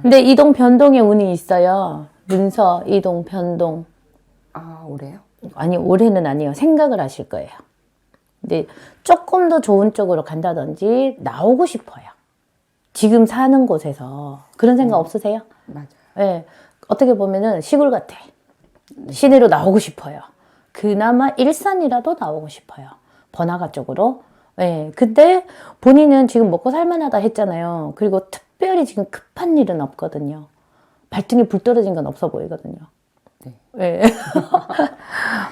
근데 이동 변동의 운이 있어요. 문서, 이동, 변동. 아, 올해요? 아니, 올해는 아니에요. 생각을 하실 거예요. 근데 조금 더 좋은 쪽으로 간다든지 나오고 싶어요. 지금 사는 곳에서. 그런 생각 없으세요? 맞아요. 네. 어떻게 보면은 시골 같아. 시내로 나오고 싶어요. 그나마 일산이라도 나오고 싶어요. 번화가 쪽으로. 네. 근데 본인은 지금 먹고 살만하다 했잖아요. 그리고 특별히 지금 급한 일은 없거든요. 발등에 불 떨어진 건 없어 보이거든요. 네. 네.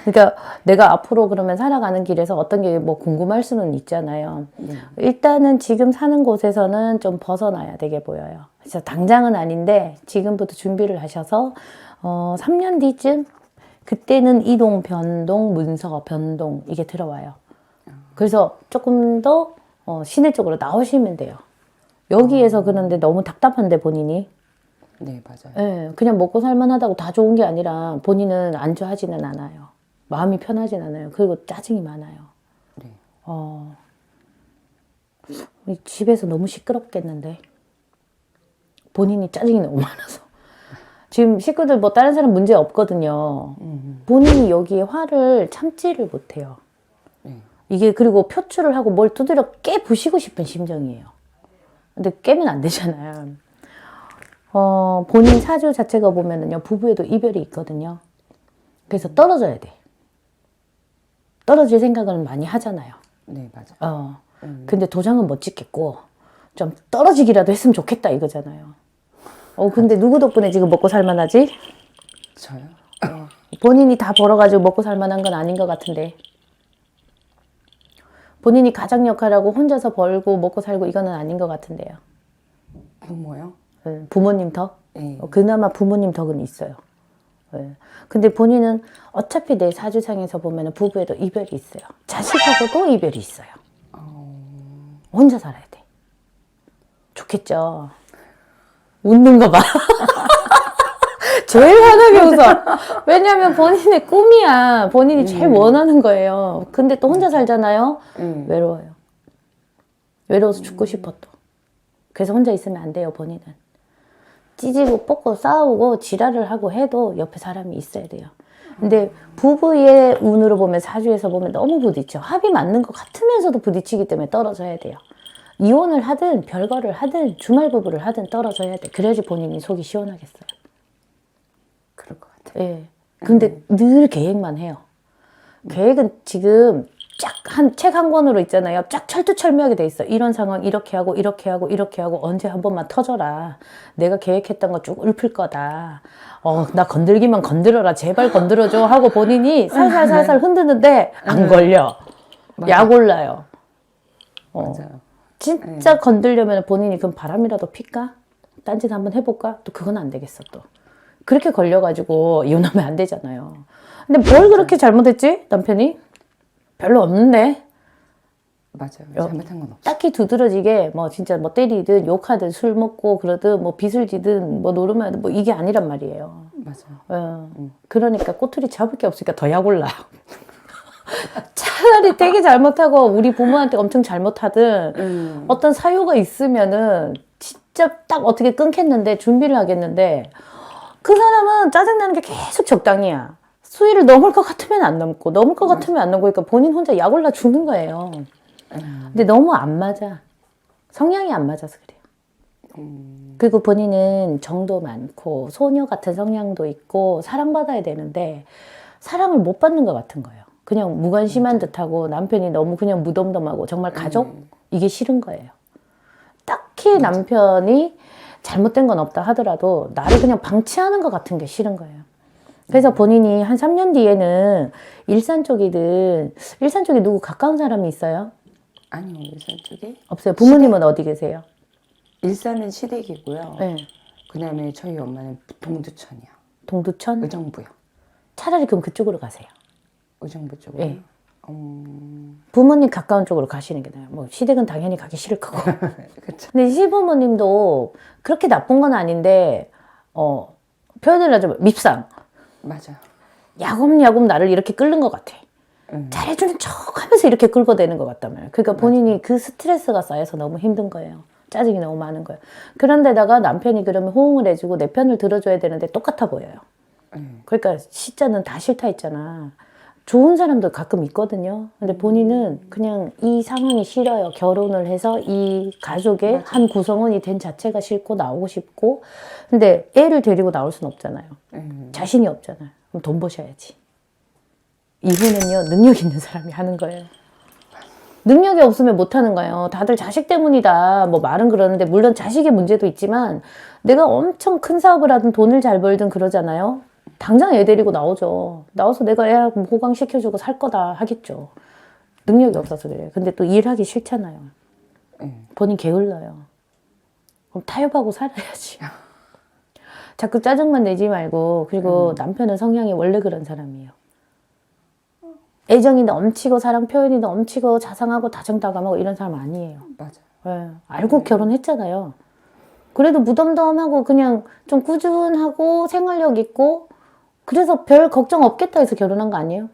그러니까 내가 앞으로 그러면 살아가는 길에서 어떤 게 뭐 궁금할 수는 있잖아요. 일단은 지금 사는 곳에서는 좀 벗어나야 되게 보여요. 그래서 당장은 아닌데 지금부터 준비를 하셔서 3년 뒤쯤 그때는 이동, 변동, 문서, 변동 이게 들어와요. 그래서 조금 더 시내 쪽으로 나오시면 돼요. 여기에서 그런데 너무 답답한데 본인이. 네, 맞아요. 네, 그냥 먹고 살만하다고 다 좋은 게 아니라 본인은 안좋아하지는 않아요. 마음이 편하진 않아요. 그리고 짜증이 많아요. 네. 집에서 너무 시끄럽겠는데. 본인이 짜증이 너무 많아서. 지금 식구들 뭐 다른 사람 문제 없거든요. 본인이 여기에 화를 참지를 못해요. 네. 이게 그리고 표출을 하고 뭘 두드려 깨부시고 싶은 심정이에요. 근데 깨면 안 되잖아요. 본인 사주 자체가 보면은요, 부부에도 이별이 있거든요. 그래서 떨어져야 돼. 떨어질 생각을 많이 하잖아요. 네, 맞아요. 근데 도장은 못 찍겠고, 좀 떨어지기라도 했으면 좋겠다 이거잖아요. 근데 누구 덕분에 지금 먹고 살만하지? 저요? 본인이 다 벌어가지고 먹고 살만한 건 아닌 것 같은데. 본인이 가장 역할하고 혼자서 벌고 먹고 살고 이거는 아닌 것 같은데요. 부모요? 부모님 덕? 네. 그나마 부모님 덕은 있어요. 근데 본인은 어차피 내 사주상에서 보면 부부에도 이별이 있어요. 자식하고도 이별이 있어요. 혼자 살아야 돼. 좋겠죠? 웃는 거 봐. 제일 환하게 웃어. 왜냐면 본인의 꿈이야. 본인이 제일 원하는 거예요. 근데 또 혼자 살잖아요. 외로워요. 외로워서 죽고 싶어 또. 그래서 혼자 있으면 안 돼요, 본인은. 찌지고 뽑고 싸우고 지랄을 하고 해도 옆에 사람이 있어야 돼요. 근데 부부의 운으로 보면 사주에서 보면 너무 부딪혀. 합이 맞는 것 같으면서도 부딪히기 때문에 떨어져야 돼요. 이혼을 하든 별거를 하든 주말 부부를 하든 떨어져야 돼. 그래야지 본인이 속이 시원하겠어요. 그럴 것 같아요. 예. 근데 늘 계획만 해요. 계획은 지금 쫙 책 한 권으로 있잖아요. 쫙 철두철미하게 돼 있어. 이런 상황 이렇게 하고 이렇게 하고 이렇게 하고 언제 한 번만 터져라. 내가 계획했던 거 쭉 읊을 거다. 나 건들기만 건드려라. 제발 건드려줘 하고 본인이 살살살살 흔드는데 안 걸려. 약 올라요. 맞아요. 진짜 건들려면 본인이 그럼 바람이라도 필까? 딴짓 한번 해볼까? 또 그건 안 되겠어 또. 그렇게 걸려가지고 이혼하면 안 되잖아요. 근데 뭘 그렇게 잘못했지? 남편이? 별로 없는데. 맞아요. 잘못한 건 없어요. 딱히 두드러지게 뭐 진짜 뭐 때리든 욕하든 술 먹고 그러든 뭐 빚을 지든 뭐 노름하든 뭐 이게 아니란 말이에요. 맞아요. 그러니까 꼬투리 잡을 게 없으니까 더 약 올라요. 차라리 되게 잘못하고 우리 부모한테 엄청 잘못하든 어떤 사유가 있으면은 진짜 딱 어떻게 끊겠는데 준비를 하겠는데 그 사람은 짜증나는 게 계속 적당히야. 수위를 넘을 것 같으면 안 넘고 넘을 것 같으면 안 넘고 그러니까 본인 혼자 약 올라 죽는 거예요. 근데 너무 안 맞아. 성향이 안 맞아서 그래요. 그리고 본인은 정도 많고 소녀 같은 성향도 있고 사랑받아야 되는데 사랑을 못 받는 것 같은 거예요. 그냥 무관심한 듯하고 남편이 너무 그냥 무덤덤하고 정말 가족? 이게 싫은 거예요. 딱히 남편이 잘못된 건 없다 하더라도 나를 그냥 방치하는 것 같은 게 싫은 거예요. 그래서 본인이 한 3년 뒤에는 일산 쪽이든 일산 쪽에 누구 가까운 사람이 있어요? 아니요, 일산 쪽에? 없어요. 부모님은 어디 계세요? 일산은 시댁이고요. 네. 그 다음에 저희 엄마는 동두천이요. 동두천? 의정부요. 차라리 그럼 그쪽으로 가세요. 의정부 쪽으로? 네. 부모님 가까운 쪽으로 가시는 게 나아요. 뭐 시댁은 당연히 가기 싫을 거고. 그쵸. 근데 시부모님도 그렇게 나쁜 건 아닌데 표현을 하자면 밉상. 맞아요. 야곱야곱 나를 이렇게 끓는 것 같아. 잘해주는 척 하면서 이렇게 긁어대는 것 같단 말이에요. 그러니까 본인이 그 스트레스가 쌓여서 너무 힘든 거예요. 짜증이 너무 많은 거예요. 그런데다가 남편이 그러면 호응을 해주고 내 편을 들어줘야 되는데 똑같아 보여요. 그러니까 시자는 다 싫다 했잖아. 좋은 사람도 가끔 있거든요. 근데 본인은 그냥 이 상황이 싫어요. 결혼을 해서 이 가족의 맞아. 한 구성원이 된 자체가 싫고 나오고 싶고. 근데 애를 데리고 나올 순 없잖아요. 자신이 없잖아요. 그럼 돈 버셔야지. 이혼은요, 능력 있는 사람이 하는 거예요. 능력이 없으면 못 하는 거예요. 다들 자식 때문이다. 뭐 말은 그러는데, 물론 자식의 문제도 있지만, 내가 엄청 큰 사업을 하든 돈을 잘 벌든 그러잖아요. 당장 애 데리고 나오죠. 나와서 내가 애 호강시켜주고 살 거다 하겠죠. 능력이 없어서 그래요. 근데 또 일하기 싫잖아요. 본인 게을러요. 그럼 타협하고 살아야지. 자꾸 짜증만 내지 말고, 그리고 남편은 성향이 원래 그런 사람이에요. 애정이 넘치고 사랑 표현이 넘치고 자상하고 다정다감하고 이런 사람 아니에요. 맞아. 네, 알고 결혼했잖아요. 그래도 무덤덤하고 그냥 좀 꾸준하고 생활력 있고 그래서 별 걱정 없겠다 해서 결혼한 거 아니에요?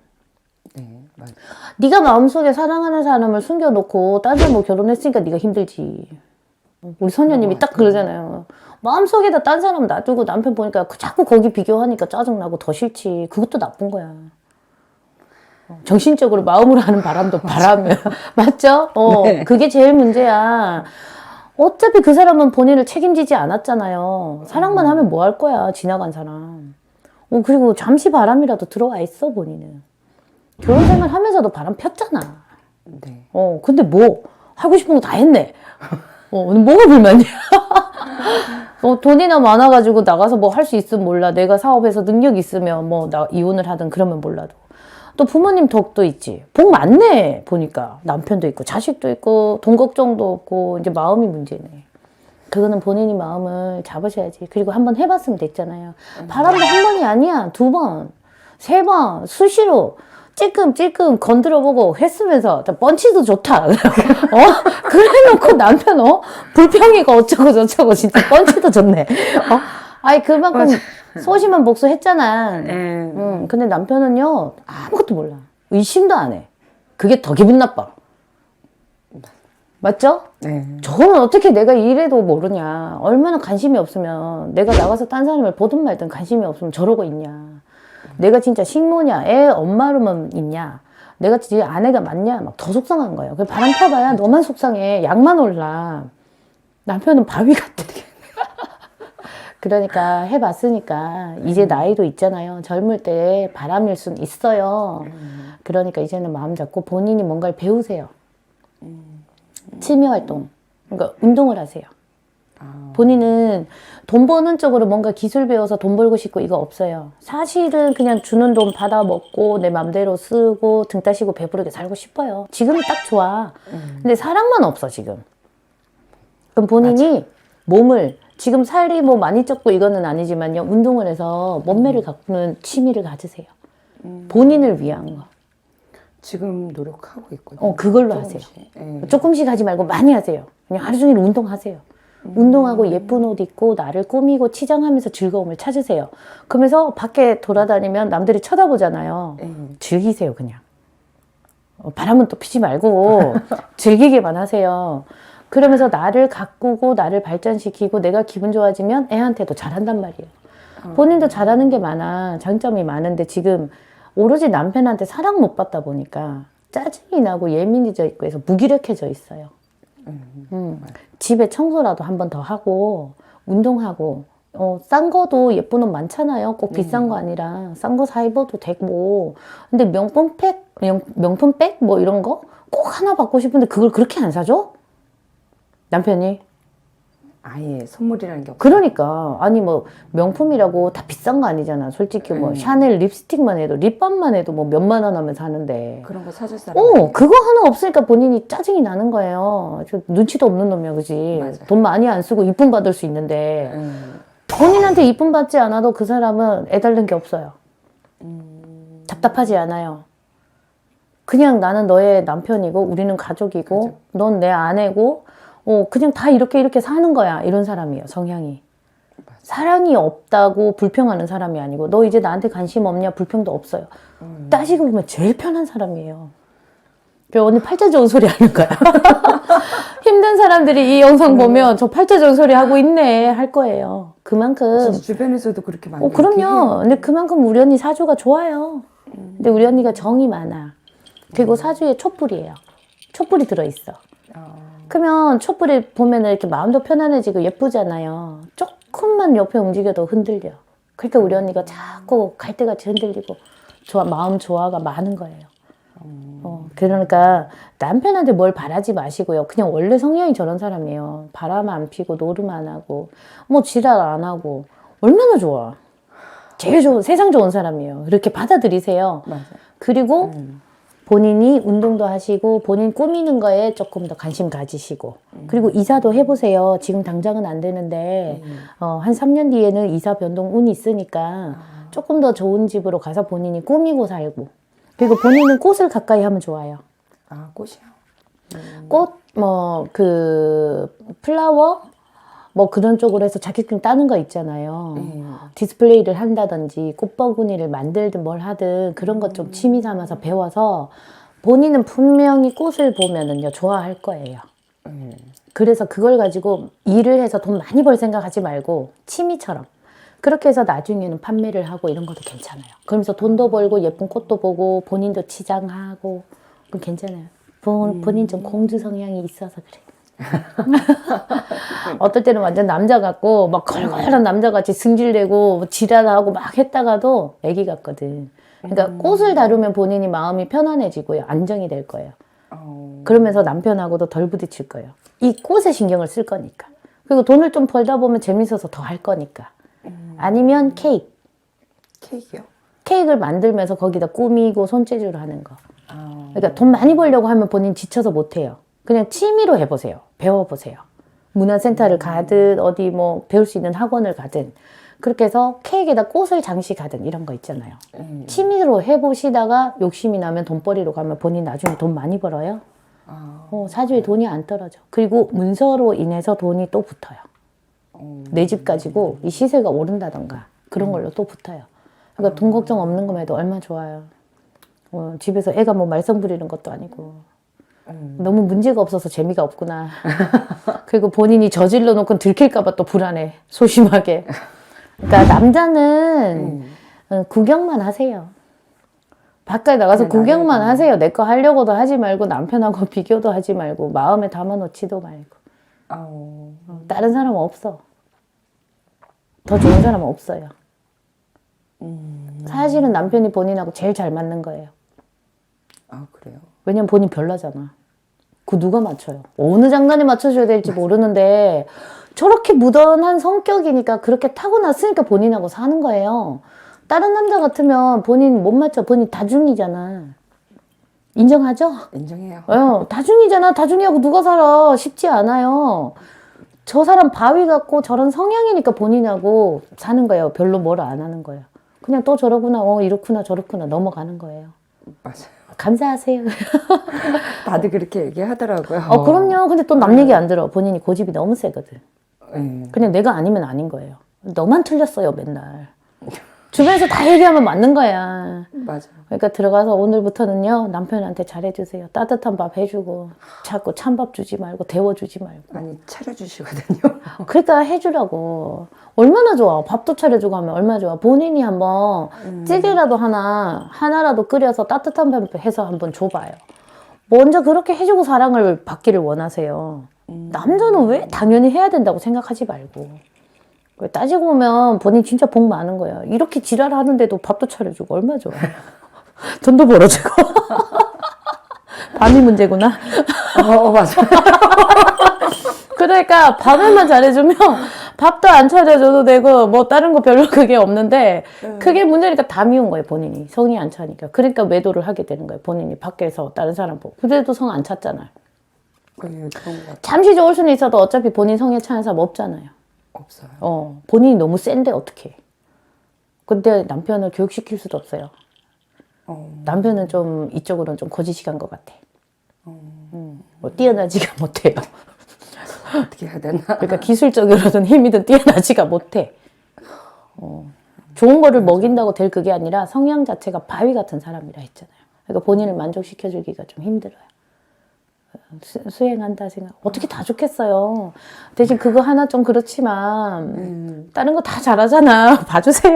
네, 맞아. 네가 마음속에 사랑하는 사람을 숨겨놓고 딴 사람하고 결혼했으니까 네가 힘들지. 우리 선녀님이 딱 그러잖아요. 마음속에다 딴 사람 놔두고 남편 보니까 자꾸 거기 비교하니까 짜증나고 더 싫지. 그것도 나쁜 거야. 정신적으로 마음으로 하는 바람도 바람이야. 맞죠? 네. 그게 제일 문제야. 어차피 그 사람은 본인을 책임지지 않았잖아요. 사랑만 하면 뭐 할 거야, 지나간 사람. 그리고 잠시 바람이라도 들어와 있어, 본인은. 결혼 생활 하면서도 바람 폈잖아. 네. 근데 뭐, 하고 싶은 거 다 했네. 뭐가 불만이야? 돈이나 많아가지고 나가서 뭐 할 수 있으면 몰라. 내가 사업에서 능력 있으면 뭐 나 이혼을 하든 그러면 몰라도. 또 부모님 덕도 있지. 복 많네, 보니까. 남편도 있고, 자식도 있고, 돈 걱정도 없고, 이제 마음이 문제네. 그거는 본인이 마음을 잡으셔야지. 그리고 한번 해봤으면 됐잖아요. 바람도 한 번이 아니야. 2번, 3번, 수시로. 찔끔찔끔 건드려보고 했으면서, 펀치도 좋다. 그래 놓고 남편, 불평이가 어쩌고 저쩌고, 진짜 펀치도 좋네. 아이, 그만큼 맞아. 소심한 복수 했잖아. 네. 근데 남편은요, 아무것도 몰라. 의심도 안 해. 그게 더 기분 나빠. 맞죠? 네. 저는 어떻게 내가 이래도 모르냐. 얼마나 관심이 없으면 내가 나가서 딴 사람을 보든 말든 관심이 없으면 저러고 있냐. 내가 진짜 식모냐, 애 엄마로만 있냐. 내가 진짜 아내가 맞냐. 막 더 속상한 거예요. 그 바람 펴봐야 너만 속상해. 약만 올라. 남편은 바위 같아. 그러니까 해봤으니까 이제 나이도 있잖아요. 젊을 때 바람일 순 있어요. 그러니까 이제는 마음 잡고 본인이 뭔가를 배우세요. 취미 활동. 그러니까 운동을 하세요. 본인은 돈 버는 쪽으로 뭔가 기술 배워서 돈 벌고 싶고 이거 없어요. 사실은 그냥 주는 돈 받아 먹고 내 맘대로 쓰고 등 따시고 배부르게 살고 싶어요. 지금이 딱 좋아. 근데 사랑만 없어 지금. 그럼 본인이 몸을 지금 살이 뭐 많이 쪘고 이거는 아니지만요. 운동을 해서 몸매를 가꾸는 취미를 가지세요. 본인을 위한 거. 지금 노력하고 있거든요. 그걸로 조금씩. 하세요. 네. 조금씩 하지 말고 많이 하세요. 그냥 하루 종일 운동하세요. 운동하고 예쁜 옷 입고 나를 꾸미고 치장하면서 즐거움을 찾으세요. 그러면서 밖에 돌아다니면 남들이 쳐다보잖아요. 즐기세요 그냥. 바람은 또 피지 말고 즐기기만 하세요. 그러면서 나를 가꾸고 나를 발전시키고 내가 기분 좋아지면 애한테도 잘한단 말이에요. 본인도 잘하는 게 많아. 장점이 많은데 지금 오로지 남편한테 사랑 못 받다 보니까 짜증이 나고 예민해져 있고 해서 무기력해져 있어요. 집에 청소라도 한 번 더 하고 운동하고 싼 거도 예쁜 옷 많잖아요. 꼭 비싼 거 아니라 싼 거 사 입어도 되고. 근데 명품 백 뭐 이런 거 꼭 하나 받고 싶은데 그걸 그렇게 안 사줘? 남편이? 아예 선물이라는 게 없어요. 그러니까 아니 뭐 명품이라고 다 비싼 거 아니잖아. 솔직히 뭐 샤넬 립스틱만 해도 립밤만 해도 뭐 몇만 원 하면 사는데. 그런 거 사줄 사람 아니에요. 그거 하나 없으니까 본인이 짜증이 나는 거예요. 저 눈치도 없는 놈이야, 그지? 맞아요. 돈 많이 안 쓰고 이쁨 받을 수 있는데 본인한테 이쁨 받지 않아도 그 사람은 애달는 게 없어요. 답답하지 않아요. 그냥 나는 너의 남편이고 우리는 가족이고 넌 내 아내고 그냥 다 이렇게 사는 거야. 이런 사람이에요, 성향이. 사랑이 없다고 불평하는 사람이 아니고 너 이제 나한테 관심 없냐 불평도 없어요. 따지고 보면 제일 편한 사람이에요. 저 언니 팔자 좋은 소리 하는 거야. 힘든 사람들이 이 영상 보면 저 팔자 좋은 소리 하고 있네 할 거예요. 그만큼. 진짜 주변에서도 그렇게 많이 그럼요. 근데 그만큼 우리 언니 사주가 좋아요. 근데 우리 언니가 정이 많아. 그리고 사주에 촛불이에요. 촛불이 들어있어. 그러면 촛불이 보면은 이렇게 마음도 편안해지고 예쁘잖아요. 조금만 옆에 움직여도 흔들려. 그러니까 우리 언니가 자꾸 갈대같이 흔들리고 마음 조화가 많은 거예요. 그러니까 남편한테 뭘 바라지 마시고요. 그냥 원래 성향이 저런 사람이에요. 바람 안 피고 노름 안 하고 뭐 지랄 안 하고 얼마나 좋아. 제일 좋은 세상 좋은 사람이에요. 이렇게 받아들이세요. 맞아요. 그리고 본인이 운동도 하시고 본인 꾸미는 거에 조금 더 관심 가지시고 그리고 이사도 해보세요. 지금 당장은 안 되는데 한 3년 뒤에는 이사 변동 운이 있으니까 조금 더 좋은 집으로 가서 본인이 꾸미고 살고 그리고 본인은 꽃을 가까이 하면 좋아요. 아, 꽃이요? 꽃, 플라워, 뭐 그런 쪽으로 해서 자격증 따는 거 있잖아요. 디스플레이를 한다든지 꽃바구니를 만들든 뭘 하든 그런 것 좀 취미 삼아서 배워서 본인은 분명히 꽃을 보면은요, 좋아할 거예요. 그래서 그걸 가지고 일을 해서 돈 많이 벌 생각하지 말고 취미처럼. 그렇게 해서 나중에는 판매를 하고 이런 것도 괜찮아요. 그러면서 돈도 벌고 예쁜 꽃도 보고 본인도 치장하고 그럼 괜찮아요. 본인 좀 공주 성향이 있어서 그래. 어떨 때는 완전 남자 같고 막 걸걸한 남자같이 승질내고 뭐 지랄하고 막 했다가도 애기 같거든. 그러니까 꽃을 다루면 본인이 마음이 편안해지고요. 안정이 될 거예요. 그러면서 남편하고도 덜 부딪힐 거예요. 이 꽃에 신경을 쓸 거니까. 그리고 돈을 좀 벌다 보면 재밌어서 더 할 거니까. 아니면 케이크. 케이크요? 케이크를 만들면서 거기다 꾸미고 손재주로 하는 거. 그러니까 돈 많이 벌려고 하면 본인 지쳐서 못해요. 그냥 취미로 해보세요. 배워보세요. 문화센터를 가든 어디 뭐 배울 수 있는 학원을 가든 그렇게 해서 케이크에다 꽃을 장식하든 이런 거 있잖아요. 취미로 해보시다가 욕심이 나면 돈벌이로 가면 본인 나중에 돈 많이 벌어요. 사주에 돈이 안 떨어져. 그리고 문서로 인해서 돈이 또 붙어요. 내 집 가지고 이 시세가 오른다던가 그런 걸로 또 붙어요. 그러니까 돈 걱정 없는 것만 해도 얼마나 좋아요. 집에서 애가 뭐 말썽 부리는 것도 아니고 너무 문제가 없어서 재미가 없구나. 그리고 본인이 저질러 놓고 들킬까 봐 또 불안해. 소심하게. 그러니까 남자는 구경만 하세요. 바깥에 나가서 구경만 하세요. 내 거 하려고도 하지 말고 남편하고 비교도 하지 말고 마음에 담아놓지도 말고. 다른 사람은 없어. 더 좋은 사람은 없어요. 사실은 남편이 본인하고 제일 잘 맞는 거예요. 아, 그래요? 왜냐면 본인 별나잖아. 그 누가 맞춰요? 어느 장단에 맞춰줘야 될지 모르는데 저렇게 무던한 성격이니까 그렇게 타고났으니까 본인하고 사는 거예요. 다른 남자 같으면 본인 못 맞춰. 본인 다중이잖아. 인정하죠? 인정해요. 다중이잖아. 다중이하고 누가 살아? 쉽지 않아요. 저 사람 바위 같고 저런 성향이니까 본인하고 사는 거예요. 별로 뭘 안 하는 거예요. 그냥 또 저러구나, 이렇구나, 저렇구나 넘어가는 거예요. 맞아요. 감사하세요. 다들 그렇게 얘기하더라고요. 그럼요. 근데 또 남 얘기 안 들어. 본인이 고집이 너무 세거든. 그냥 내가 아니면 아닌 거예요. 너만 틀렸어요, 맨날. 주변에서 다 얘기하면 맞는 거야. 맞아. 그러니까 들어가서 오늘부터는요, 남편한테 잘해주세요. 따뜻한 밥 해주고, 자꾸 찬밥 주지 말고, 데워주지 말고. 아니, 차려주시거든요. 그러니까 해주라고. 얼마나 좋아. 밥도 차려주고 하면 얼마나 좋아. 본인이 한번 찌개라도 하나라도 끓여서 따뜻한 밥 해서 한번 줘봐요. 먼저 그렇게 해주고 사랑을 받기를 원하세요. 남자는 왜 당연히 해야 된다고 생각하지 말고. 따지고 보면 본인 진짜 복 많은 거야. 이렇게 지랄하는데도 밥도 차려주고 얼마나 좋아. 돈도 벌어주고. 밤이 문제구나. 맞아. 그러니까 밥을만 잘해주면 밥도 안 차려줘도 되고 뭐 다른 거 별로 그게 없는데 그게 문제니까 다 미운 거예요. 본인이 성이 안 차니까. 그러니까 외도를 하게 되는 거예요. 본인이 밖에서 다른 사람 보고. 그래도 성 안 찼잖아요. 그런 것 같아요. 잠시 좋을 수는 있어도 어차피 본인 성에 차는 사람 없잖아요. 없어요. 본인이 너무 센데 어떡해. 근데 남편을 교육시킬 수도 없어요. 남편은 좀 이쪽으로는 좀 고지식한 것 같아. 뭐 뛰어나지가 못해요. 어떻게 해야 되나? 그러니까 기술적으로든 힘이든 뛰어나지가 못해. 좋은 거를 먹인다고 될 그게 아니라 성향 자체가 바위 같은 사람이라 했잖아요. 그러니까 본인을 만족시켜주기가 좀 힘들어요. 수행한다 생각. 어떻게 다 좋겠어요. 대신 그거 하나 좀 그렇지만 다른 거 다 잘하잖아. 봐주세요.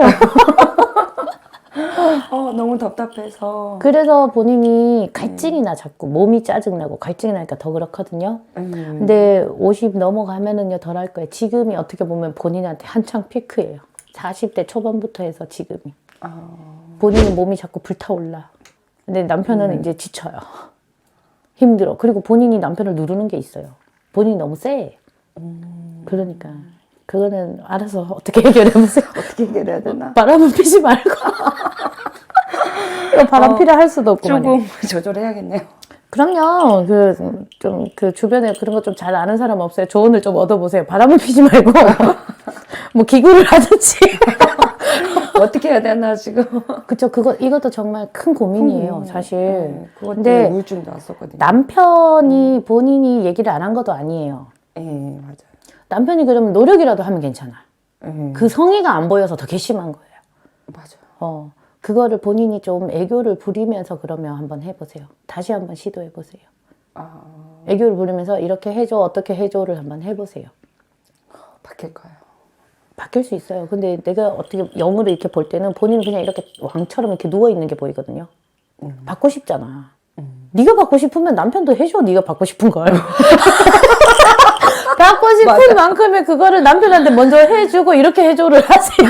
너무 답답해서. 그래서 본인이 갈증이 나 자꾸 몸이 짜증나고 갈증이 나니까 더 그렇거든요. 근데 50 넘어가면은요 덜 할 거예요. 지금이 어떻게 보면 본인한테 한창 피크예요. 40대 초반부터 해서 지금이. 본인은 몸이 자꾸 불타올라. 근데 남편은 이제 지쳐요. 힘들어. 그리고 본인이 남편을 누르는 게 있어요. 본인이 너무 세. 그러니까 그거는 알아서 어떻게 해결해보세요. 어떻게 해결해야 되나? 바람은 피지 말고. 이거 바람 피라 할 수도 없고. 조금 조절해야겠네요. 그럼요. 그 주변에 그런 거 좀 잘 아는 사람 없어요? 조언을 좀 얻어보세요. 바람을 피지 말고. 뭐 기구를 하든지. 어떻게 해야 되나 지금. 그쵸. 이것도 정말 큰 고민이에요, 사실. 그것 근데 때문에 우울증도 왔었거든요. 남편이 본인이 얘기를 안 한 것도 아니에요. 맞아요. 남편이 그러면 노력이라도 하면 괜찮아. 예, 그 성의가 안 보여서 더 괘씸한 거예요. 맞아요. 그거를 본인이 좀 애교를 부리면서 그러면 한번 해보세요. 다시 한번 시도해보세요. 애교를 부리면서 이렇게 해줘, 어떻게 해줘를 한번 해보세요. 바뀔까요? 바뀔 수 있어요. 근데 내가 어떻게 영으로 이렇게 볼 때는 본인은 그냥 이렇게 왕처럼 이렇게 누워있는 게 보이거든요. 받고 싶잖아. 네가 받고 싶으면 남편도 해줘. 네가 받고 싶은 걸. 받고 싶은 맞아. 만큼의 그거를 남편한테 먼저 해주고 이렇게 해줘를 하세요.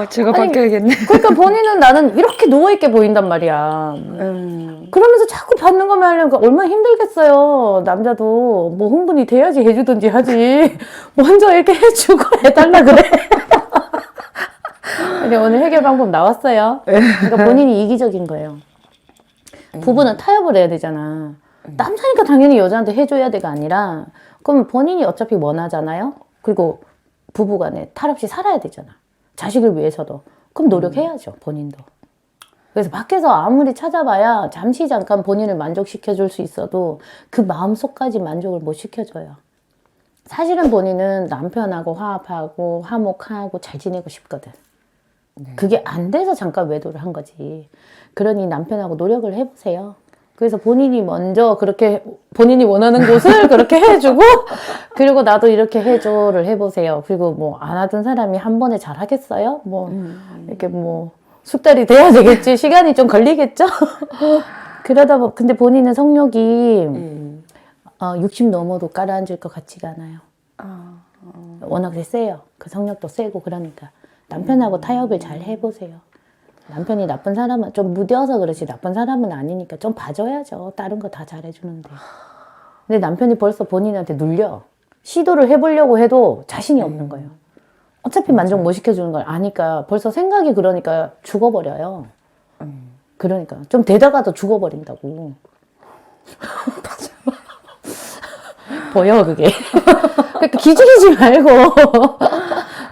제가 바뀌어야겠네. 그러니까 본인은 나는 이렇게 누워있게 보인단 말이야. 그러면서 자꾸 받는 것만 하려니까 얼마나 힘들겠어요. 남자도 뭐 흥분이 돼야지 해주든지 하지. 먼저 이렇게 해주고 해달라 그래. 근데 오늘 해결 방법 나왔어요. 그러니까 본인이 이기적인 거예요. 부부는 타협을 해야 되잖아. 남자니까 당연히 여자한테 해줘야 돼가 아니라 그럼 본인이 어차피 원하잖아요. 그리고 부부간에 탈 없이 살아야 되잖아. 자식을 위해서도. 그럼 노력해야죠, 본인도. 그래서 밖에서 아무리 찾아봐야 잠시 잠깐 본인을 만족시켜줄 수 있어도 그 마음속까지 만족을 못 시켜줘요. 사실은 본인은 남편하고 화합하고 화목하고 잘 지내고 싶거든. 그게 안 돼서 잠깐 외도를 한 거지. 그러니 남편하고 노력을 해보세요. 그래서 본인이 먼저 그렇게 본인이 원하는 곳을 그렇게 해주고 그리고 나도 이렇게 해줘를 해보세요. 그리고 뭐 안 하던 사람이 한 번에 잘 하겠어요? 뭐 이렇게 뭐 숙달이 돼야 되겠지. 시간이 좀 걸리겠죠? 그러다 근데 본인은 성욕이 60 넘어도 가라앉을 것 같지가 않아요. 워낙 세요. 그 성욕도 세고 그러니까 남편하고 타협을 잘 해보세요. 남편이 나쁜 사람은 좀 무뎌서 그렇지 나쁜 사람은 아니니까 좀 봐줘야죠. 다른 거 다 잘해주는데. 근데 남편이 벌써 본인한테 눌려. 시도를 해보려고 해도 자신이 없는 거예요. 어차피 만족 못 시켜주는 걸 아니까 벌써 생각이 그러니까 죽어버려요. 그러니까 좀 되다가도 죽어버린다고. 보여 그게. 그러니까 기죽이지 말고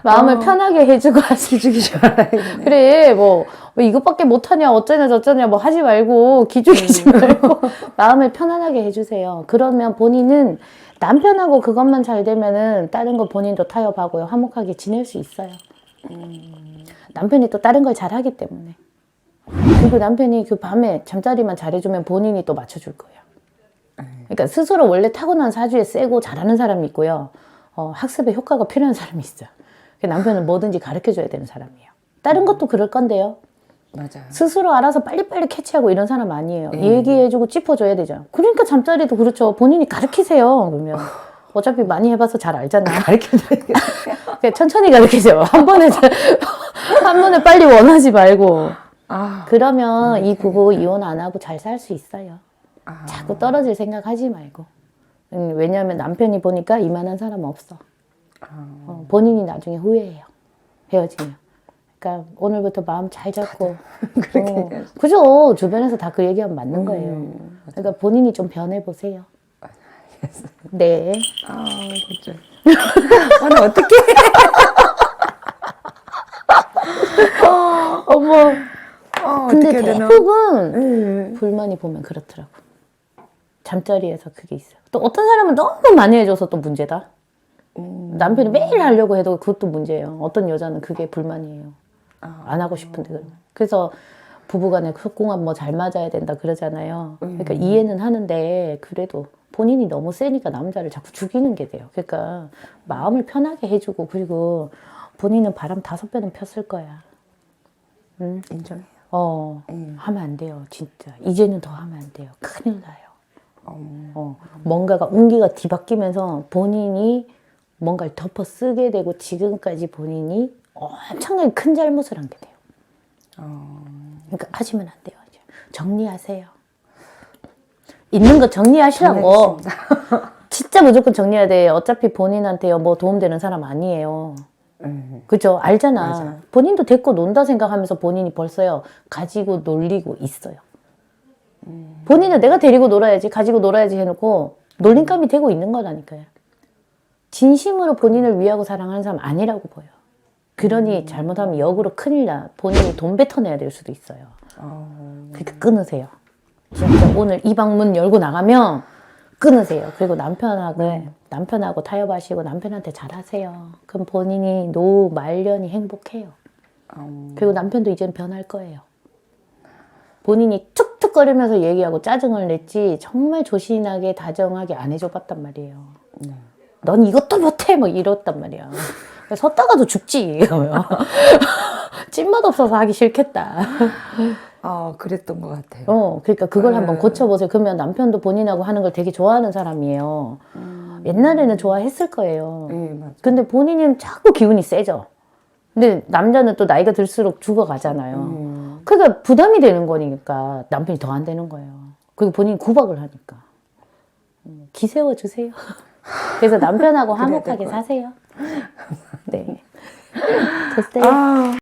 마음을 편하게 해주고 하지. 기죽이지 말아야겠네. 그래 뭐 이것밖에 못하냐 어쩌냐 저쩌냐 뭐 하지 말고 기죽이지 말고 마음을 편안하게 해주세요. 그러면 본인은 남편하고 그것만 잘 되면은 다른 거 본인도 타협하고요 화목하게 지낼 수 있어요. 남편이 또 다른 걸 잘하기 때문에. 그리고 남편이 그 밤에 잠자리만 잘해주면 본인이 또 맞춰줄 거예요. 그러니까 스스로 원래 타고난 사주에 세고 잘하는 사람이 있고요. 학습에 효과가 필요한 사람이 있어요. 남편은 뭐든지 가르쳐줘야 되는 사람이에요. 다른 것도 그럴 건데요. 맞아요. 스스로 알아서 빨리빨리 캐치하고 이런 사람 아니에요. 얘기해주고 짚어줘야 되잖아. 그러니까 잠자리도 그렇죠. 본인이 가르치세요. 그러면 어차피 많이 해봐서 잘 알잖아. 가르쳐줘야 천천히 가르치세요. 한 번에 빨리 원하지 말고. 그러면 이 부부 이혼 안 하고 잘 살 수 있어요. 자꾸 떨어질 생각하지 말고. 왜냐하면 남편이 보니까 이만한 사람 없어. 본인이 나중에 후회해요. 헤어지면. 그러니까 오늘부터 마음 잘 잡고. 그렇게 그죠. 주변에서 다 그 얘기하면 맞는 거예요. 그러니까 본인이 좀 변해보세요. 네. 그렇죠. 오늘 어떻게 어머. 근데 어떻게 해야 되나? 대부분 불만이 보면 그렇더라고. 잠자리에서 그게 있어요. 또 어떤 사람은 너무 많이 해줘서 또 문제다. 남편이 매일 하려고 해도 그것도 문제예요. 어떤 여자는 그게 불만이에요. 안 하고 싶은데. 그래서 부부간에 속궁합 뭐 잘 맞아야 된다 그러잖아요. 그러니까 이해는 하는데 그래도 본인이 너무 세니까 남자를 자꾸 죽이는 게 돼요. 그러니까 마음을 편하게 해주고 그리고 본인은 바람 5배는 폈을 거야. 인정해요. 하면 안 돼요. 진짜. 이제는 더 하면 안 돼요. 큰일 나요. 뭔가가 운기가 뒤바뀌면서 본인이 뭔가를 덮어 쓰게 되고 지금까지 본인이 엄청나게 큰 잘못을 한 게 돼요. 그러니까 하시면 안 돼요. 이제. 정리하세요. 있는 거 정리하시라고. 진짜 무조건 정리해야 돼요. 어차피 본인한테 뭐 도움되는 사람 아니에요. 그죠? 알잖아. 맞아. 본인도 데리고 논다 생각하면서 본인이 벌써요. 가지고 놀리고 있어요. 본인은 내가 데리고 놀아야지, 가지고 놀아야지 해놓고 놀림감이 되고 있는 거라니까요. 진심으로 본인을 위하고 사랑하는 사람 아니라고 보여. 그러니 잘못하면 역으로 큰일 나. 본인이 돈 뱉어내야 될 수도 있어요. 그러니까 끊으세요. 진짜 오늘 이 방문 열고 나가면 끊으세요. 그리고 남편하고 타협하시고 남편한테 잘하세요. 그럼 본인이 노후 말년이 행복해요. 그리고 남편도 이제는 변할 거예요. 본인이 툭툭거리면서 얘기하고 짜증을 냈지 정말 조신하게 다정하게 안 해줘봤단 말이에요. 넌 이것도 못해 뭐 이랬단 말이야. 섰다가도 죽지. 찐맛 없어서 하기 싫겠다. 그랬던 것 같아요. 그러니까 그걸 한번 고쳐보세요. 그러면 남편도 본인하고 하는 걸 되게 좋아하는 사람이에요. 옛날에는 좋아했을 거예요. 맞아. 근데 본인은 자꾸 기운이 세죠. 근데 남자는 또 나이가 들수록 죽어가잖아요. 그러니까 부담이 되는 거니까 남편이 더 안 되는 거예요. 그리고 본인이 구박을 하니까. 기 세워주세요. 그래서 남편하고 화목하게 사세요. 네. 됐어요.